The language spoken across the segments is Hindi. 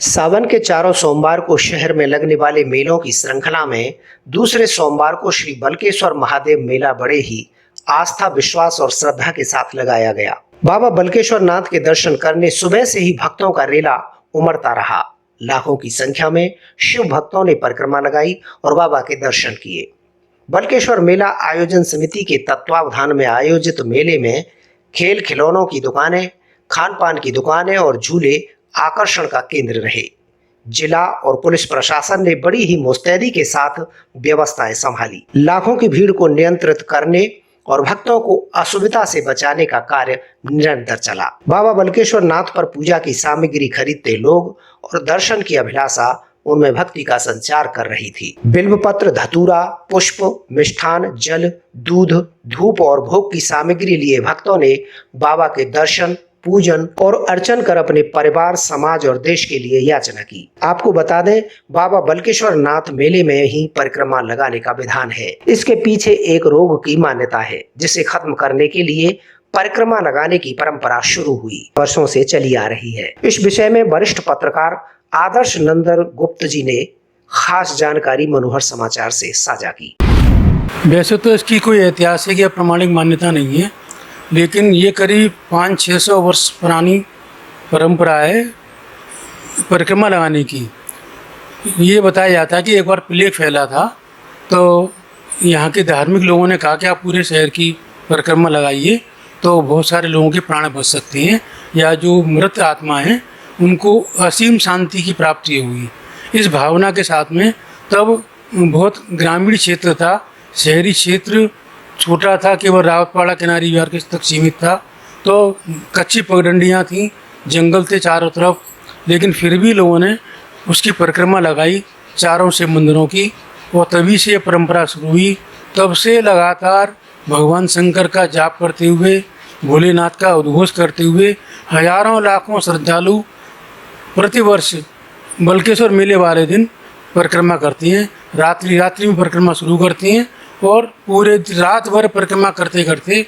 सावन के चारों सोमवार को शहर में लगने वाले मेलों की श्रृंखला में दूसरे सोमवार को श्री बल्केश्वर महादेव मेला बड़े ही आस्था, विश्वास और श्रद्धा के साथ लगाया गया। बाबा बल्केश्वर नाथ के दर्शन करने सुबह से ही भक्तों का रेला उमड़ता रहा। लाखों की संख्या में शिव भक्तों ने परिक्रमा लगाई और बाबा के दर्शन किए। बल्केश्वर मेला आयोजन समिति के तत्वावधान में आयोजित मेले में खेल खिलौनों की दुकानें, खान पान की दुकानें और झूले आकर्षण का केंद्र रहे। जिला और पुलिस प्रशासन ने बड़ी ही मुस्तैदी के साथ व्यवस्थाएं संभाली। लाखों की भीड़ को नियंत्रित करने और भक्तों को असुविधा से बचाने का कार्य निरंतर चला। बाबा बल्केश्वर नाथ पर पूजा की सामग्री खरीदते लोग और दर्शन की अभिलाषा उनमें भक्ति का संचार कर रही थी। बिल्वपत्र, धतूरा, पुष्प, मिष्ठान, जल, दूध, धूप और भोग की सामग्री लिए भक्तों ने बाबा के दर्शन, पूजन और अर्चन कर अपने परिवार, समाज और देश के लिए याचना की। आपको बता दें, बाबा बल्केश्वर नाथ मेले में ही परिक्रमा लगाने का विधान है। इसके पीछे एक रोग की मान्यता है, जिसे खत्म करने के लिए परिक्रमा लगाने की परंपरा शुरू हुई, वर्षों से चली आ रही है। इस विषय में वरिष्ठ पत्रकार आदर्श नंदन गुप्त जी ने खास जानकारी मनोहर समाचार से साझा की। वैसे तो इसकी कोई ऐतिहासिक या प्रमाणिक मान्यता नहीं है, लेकिन ये करीब 500-600 वर्ष पुरानी परंपरा है परिक्रमा लगाने की। ये बताया जाता है कि एक बार प्लेग फैला था, तो यहाँ के धार्मिक लोगों ने कहा कि आप पूरे शहर की परिक्रमा लगाइए, तो बहुत सारे लोगों के प्राण बच सकते हैं, या जो मृत आत्मा हैं उनको असीम शांति की प्राप्ति हुई। इस भावना के साथ में तब बहुत ग्रामीण क्षेत्र था, शहरी क्षेत्र छोटा था, केवल रावतपाड़ा किनारी विहार के तक सीमित था। तो कच्ची पगडंडियाँ थीं, जंगल थे चारों तरफ, लेकिन फिर भी लोगों ने उसकी परिक्रमा लगाई चारों शिव मंदिरों की, और तभी से ये परंपरा शुरू हुई। तब से लगातार भगवान शंकर का जाप करते हुए, भोलेनाथ का उद्घोष करते हुए हजारों लाखों श्रद्धालु प्रतिवर्ष बल्केश्वर मेले वाले दिन परिक्रमा करती हैं। रात्रि में परिक्रमा शुरू करती हैं और पूरे रात भर परिक्रमा करते करते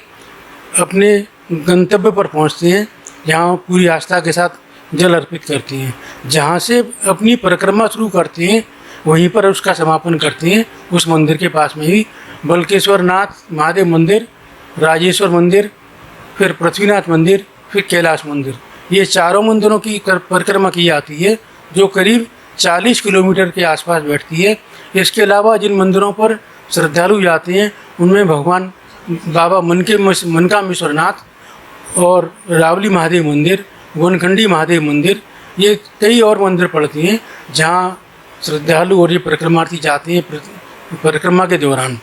अपने गंतव्य पर पहुंचते हैं, जहां पूरी आस्था के साथ जल अर्पित करती हैं। जहां से अपनी परिक्रमा शुरू करते हैं वहीं पर उसका समापन करते हैं। उस मंदिर के पास में ही बल्केश्वर नाथ महादेव मंदिर, राजेश्वर मंदिर, फिर पृथ्वीनाथ मंदिर, फिर कैलाश मंदिर, ये चारों मंदिरों की परिक्रमा की जाती है, जो करीब 40 किलोमीटर के आसपास बैठती है। इसके अलावा जिन मंदिरों पर श्रद्धालु जाते हैं उनमें भगवान बाबा मनकामेश्वर नाथ और रावली महादेव मंदिर, वनखंडी महादेव मंदिर, ये कई और मंदिर पड़ते हैं जहाँ श्रद्धालु और ये परिक्रमार्थी जाते हैं। परिक्रमा के दौरान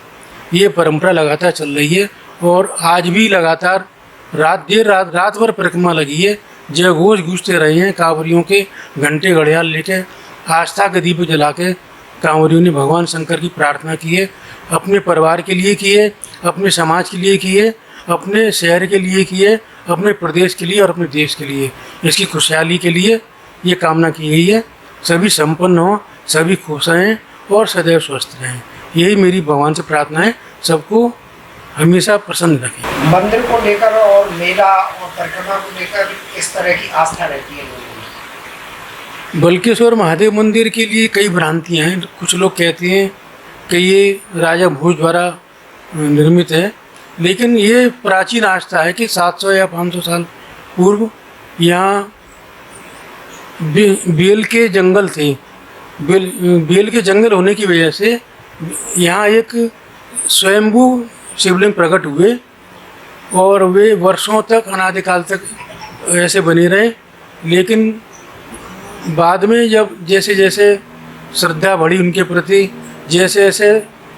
ये परंपरा लगातार चल रही है और आज भी लगातार रात भर परिक्रमा लगी है। जय घोष गूंजते रहे हैं, कांवरियों के घंटे घड़ियाल लेके आस्था के दीप जला के कांवरियों ने भगवान शंकर की प्रार्थना की है। अपने परिवार के लिए की है, अपने समाज के लिए की है, अपने शहर के लिए की है, अपने प्रदेश के लिए और अपने देश के लिए, इसकी खुशहाली के लिए ये कामना की गई है। सभी संपन्न हों, सभी खुश रहें और सदैव स्वस्थ रहें, यही मेरी भगवान से प्रार्थना है। सबको हमेशा प्रसन्न रखें। मंदिर को लेकर और मेला और परिक्रमा को लेकर किस तरह की आस्था रहती है लोगों में? बल्केश्वर महादेव मंदिर के लिए कई भ्रांतियाँ हैं। कुछ लोग कहते हैं कि ये राजा भोज द्वारा निर्मित है, लेकिन ये प्राचीन आस्था है कि 700 या 500 साल पूर्व यहाँ बेल के जंगल थे। बेल के जंगल होने की वजह से यहाँ एक स्वयंभू शिवलिंग प्रकट हुए और वे वर्षों तक, अनादिकाल तक ऐसे बने रहे। लेकिन बाद में जब जैसे जैसे श्रद्धा बढ़ी उनके प्रति, जैसे जैसे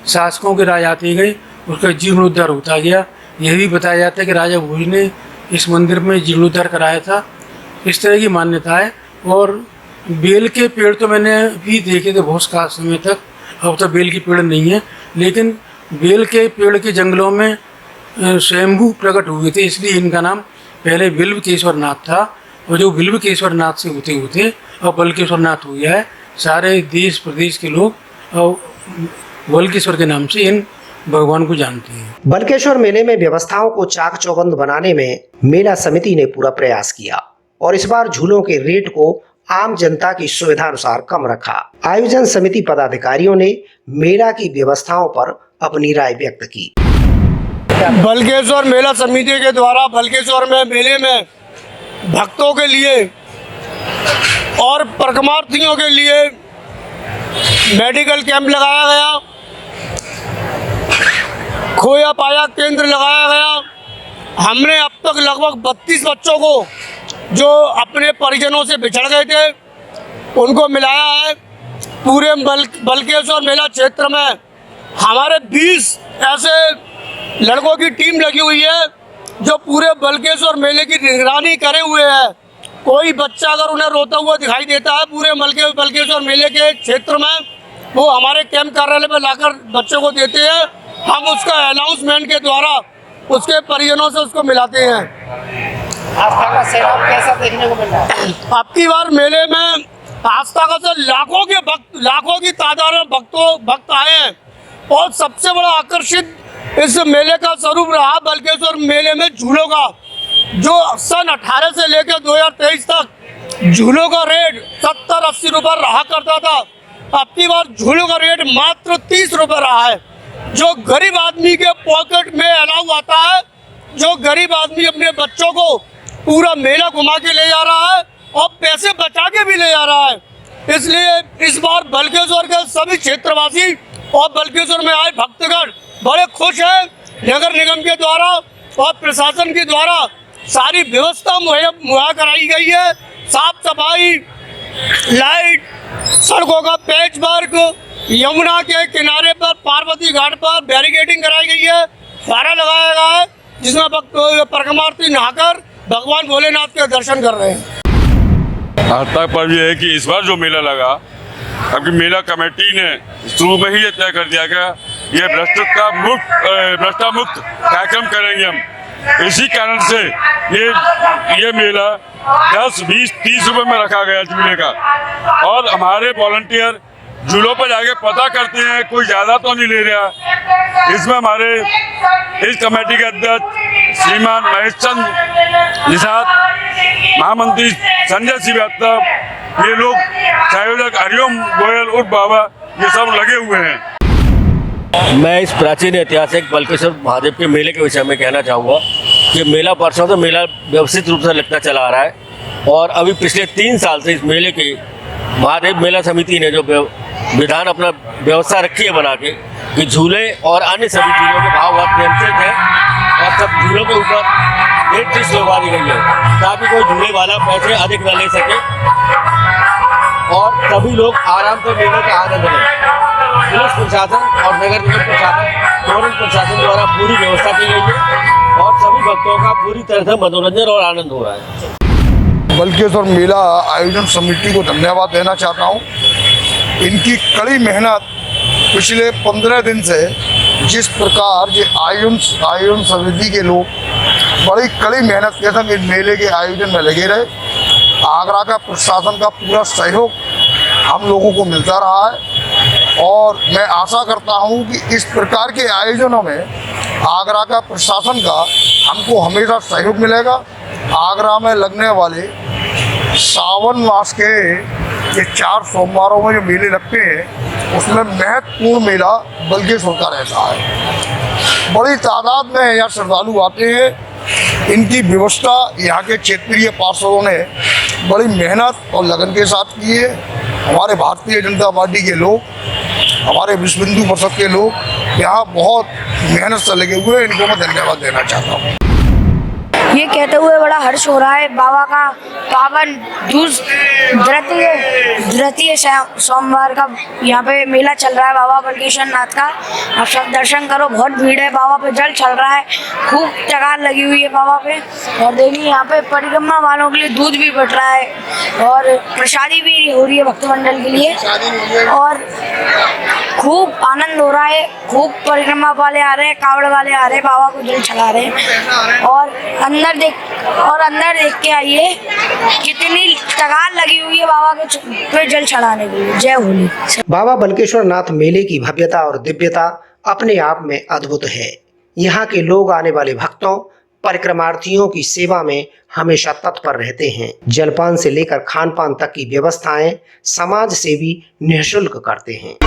शासकों के राज आते गए, उसका जीर्णोद्धार होता गया। यह भी बताया जाता है कि राजा भोज ने इस मंदिर में जीर्णोद्धार कराया था। इस तरह की मान्यता है। और बेल के पेड़ तो मैंने भी देखे थे बहुत खास समय तक, अब तो बेल के पेड़ नहीं है, लेकिन बेल के पेड़ के जंगलों में स्वयंभू प्रकट हुए थे, इसलिए इनका नाम पहले बिल्वकेश्वर नाथ था। और जो बिल्वकेश्वर नाथ से होते होते अब बल्केश्वर नाथ हो गया है। सारे देश प्रदेश के लोग बल्केश्वर के नाम से इन भगवान को जानते हैं। बल्केश्वर मेले में व्यवस्थाओं को चाक चौबंद बनाने में मेला समिति ने पूरा प्रयास किया और इस बार झूलों के रेट को आम जनता की सुविधा अनुसार कम रखा। आयोजन समिति पदाधिकारियों ने मेला की व्यवस्थाओं पर अपनी राय व्यक्त की। बलकेश्वर मेला समिति के द्वारा बलकेश्वर में मेले में भक्तों के लिए और परिक्रमार्थियों के लिए मेडिकल कैंप लगाया गया, खोया पाया केंद्र लगाया गया। हमने अब तक लगभग 32 बच्चों को जो अपने परिजनों से बिछड़ गए थे उनको मिलाया है। पूरे बलकेश्वर मेला क्षेत्र में हमारे 20 ऐसे लड़कों की टीम लगी हुई है जो पूरे बलकेश्वर मेले की निगरानी करे हुए है। कोई बच्चा अगर उन्हें रोता हुआ दिखाई देता है पूरे बलकेश्वर मेले के क्षेत्र में, वो हमारे कैंप कार्यालय में लाकर बच्चों को देते हैं। हम उसका अनाउंसमेंट के द्वारा उसके परिजनों से उसको मिलाते हैं। आस्था का सैलाब कैसा देखने को मिल रहा है? अब की बार मेले में आस्था का से लाखों की तादाद में भक्त आए हैं और सबसे बड़ा आकर्षित इस मेले का स्वरूप रहा बलकेश्वर मेले में झूलों का, जो सन 18 से लेकर 2023 तक झूलों का रेट 70-80 रुपये रहा करता था। अब की बार झूलों का रेट मात्र 30 रुपये रहा है, जो गरीब आदमी के पॉकेट में अलाउ आता है, जो गरीब आदमी अपने बच्चों को पूरा मेला घुमा के ले जा रहा है और पैसे बचा के भी ले जा रहा है। इसलिए इस बार बलकेश्वर के सभी क्षेत्रवासी और बलकेश्वर में आए भक्तगण बड़े खुश हैं। नगर निगम के द्वारा और प्रशासन के द्वारा सारी व्यवस्था मुहैया कराई गई है। साफ सफाई, लाइट, सड़कों का पैच वर्क, यमुना के किनारे पर पार्वती घाट पर बैरिकेडिंग कराई गई है, फुहारा लगाया गया है जिसमें परिक्रमार्थी नहाकर भगवान भोलेनाथ के दर्शन कर रहे हैं। आस्था पर्व ये है कि इस बार जो मेला लगा, अभी मेला कमेटी ने शुरू में ही ये तय कर दिया गया ये भ्रष्टा मुक्त कार्यक्रम करेंगे हम। इसी कारण से ये मेला 10, 20, 30 रुपए में रखा गया झूले का। और हमारे वॉलंटियर झूलों पर जाके पता करते हैं कोई ज़्यादा तो नहीं ले रहा। इसमें हमारे इस कमेटी के अध्यक्ष श्रीमान महेश चंद निषाद, महामंत्री संजय श्रीवास्तव, ये लोग संयोजक हरिओम गोयल उर्फ बाबा, ये सब लगे हुए हैं। मैं इस प्राचीन ऐतिहासिक बलकेश्वर महादेव के मेले के विषय में कहना चाहूँगा कि मेला परसों से मेला व्यवस्थित रूप से लगता चला आ रहा है और अभी पिछले 3 साल से इस मेले के महादेव मेला समिति ने जो विधान अपना व्यवस्था रखी है बना के कि झूले और अन्य सभी चीज़ों के भाव बहुत नियंत्रित हैं और सब झूलों के ऊपर रेट लिस्ट लगवा दी गई है ताकि कोई झूले वाला पैसे अधिक न ले सके और सभी लोग आराम से मेले का आनंद लें। पुलिस प्रशासन और नगर निगम प्रशासन, टूरिज्म प्रशासन द्वारा पूरी व्यवस्था की गई है और सभी भक्तों का पूरी तरह से मनोरंजन और आनंद हो रहा है। बलकेश्वर मेला आयोजन समिति को धन्यवाद देना चाहता हूँ। इनकी कड़ी मेहनत पिछले 15 दिन से जिस प्रकार ये आयोजन समिति के लोग बड़ी कड़ी मेहनत के संग इस मेले के आयोजन में लगे रहे। आगरा का प्रशासन का पूरा सहयोग हम लोगों को मिलता रहा है और मैं आशा करता हूँ कि इस प्रकार के आयोजनों में आगरा का प्रशासन का हमको हमेशा सहयोग मिलेगा। आगरा में लगने वाले सावन मास के ये 4 सोमवारों में जो मेले लगते हैं उसमें महत्वपूर्ण मेला बलकेश्वर का रहता है। बड़ी तादाद में यहाँ श्रद्धालु आते हैं। इनकी व्यवस्था यहाँ के क्षेत्रीय पार्षदों ने बड़ी मेहनत और लगन के साथ की है। हमारे भारतीय जनता पार्टी के लोग, हमारे विश्व हिंदू परिषद के लोग यहाँ बहुत मेहनत से लगे हुए हैं। इनको मैं धन्यवाद देना चाहता हूँ। ये कहते हुए बड़ा हर्ष हो रहा है बाबा का पावन द्वितीय सोमवार का यहाँ पे मेला चल रहा है बाबा बलकेश्वर नाथ का। आप सब दर्शन करो, बहुत भीड़ है, बाबा पे जल चल रहा है, खूब टगार लगी हुई है बाबा पे। और देखिए यहाँ पे परिक्रमा वालों के लिए दूध भी बट रहा है और प्रसादी भी हो रही है भक्तमंडल के लिए और खूब आनंद हो रहा है। खूब परिक्रमा वाले आ रहे हैं, कावड़ वाले आ रहे हैं, बाबा को जल चढ़ा रहे हैं और अंदर देख के आइए कितनी टगार लगी हुई है बाबा के पे जल चढ़ाने के लिए। जय होली। बाबा बलकेश्वर नाथ मेले की भव्यता और दिव्यता अपने आप में अद्भुत है। यहाँ के लोग आने वाले भक्तों, परिक्रमार्थियों की सेवा में हमेशा तत्पर रहते हैं। जलपान से लेकर खान पान तक की व्यवस्थाएं समाज सेवी निःशुल्क करते हैं।